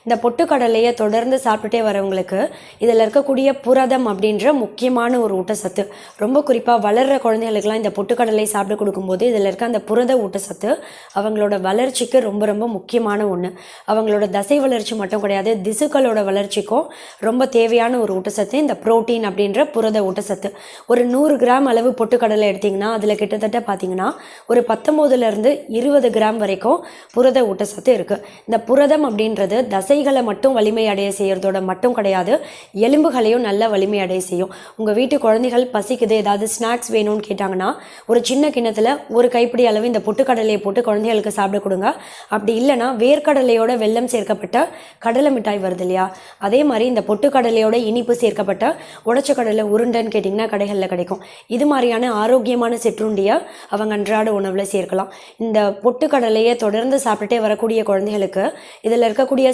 இந்த பொட்டுக்கடலையை தொடர்ந்து சாப்பிட்டுட்டே வரவங்களுக்கு இதில் இருக்கக்கூடிய புரதம் அப்படின்ற முக்கியமான ஒரு ஊட்டச்சத்து, ரொம்ப குறிப்பாக வளர்கிற குழந்தைகளுக்கெல்லாம் இந்த பொட்டுக்கடலை சாப்பிட்டு கொடுக்கும்போது இதில் இருக்க அந்த புரத ஊட்டச்சத்து அவங்களோட வளர்ச்சிக்கு ரொம்ப ரொம்ப முக்கியமான ஒன்று. அவங்களோட தசை வளர்ச்சி மட்டும் கிடையாது, திசுக்களோட வளர்ச்சிக்கும் ரொம்ப தேவையான ஒரு ஊட்டச்சத்து இந்த புரோட்டீன் அப்படின்ற புரத ஊட்டச்சத்து. ஒரு 100 கிராம் அளவு பொட்டுக்கடலை எடுத்திங்கன்னா அதில் கிட்டத்தட்ட பார்த்தீங்கன்னா ஒரு 19லேருந்து 20 கிராம் வரைக்கும் புரத ஊட்டச்சத்து இருக்குது. இந்த புரதம் அப்படின்றது தசைகளை மட்டும் வலிமை அடைய செய்கிறதோட மட்டும் கிடையாது, எலும்புகளையும் நல்ல வலிமை அடைய செய்யும். உங்கள் வீட்டு குழந்தைகள் பசிக்குது, ஏதாவது ஸ்நாக்ஸ் வேணும்னு கேட்டாங்கன்னா ஒரு சின்ன கிண்ணத்தில் ஒரு கைப்பிடி அளவு இந்த பொட்டுக்கடலையை போட்டு குழந்தைகளுக்கு சாப்பிட கொடுங்க. அப்படி இல்லைனா வேர்க்கடலையோட வெல்லம் சேர்க்கப்பட்ட கடலை மிட்டாய் வருது இல்லையா, அதே மாதிரி இந்த பொட்டுக்கடலையோட இனிப்பு சேர்க்கப்பட்ட உடைச்ச கடலை உருண்டைன்னு கேட்டிங்கன்னா கடைகளில் கிடைக்கும். இது மாதிரியான ஆரோக்கியமான சிற்றுண்டியை அவங்க அன்றாட உணவில் சேர்க்கலாம். இந்த பொட்டுக்கடலையை தொடர்ந்து சாப்பிட்டுட்டே வரக்கூடிய குழந்தைகளுக்கு இதில் இருக்கக்கூடிய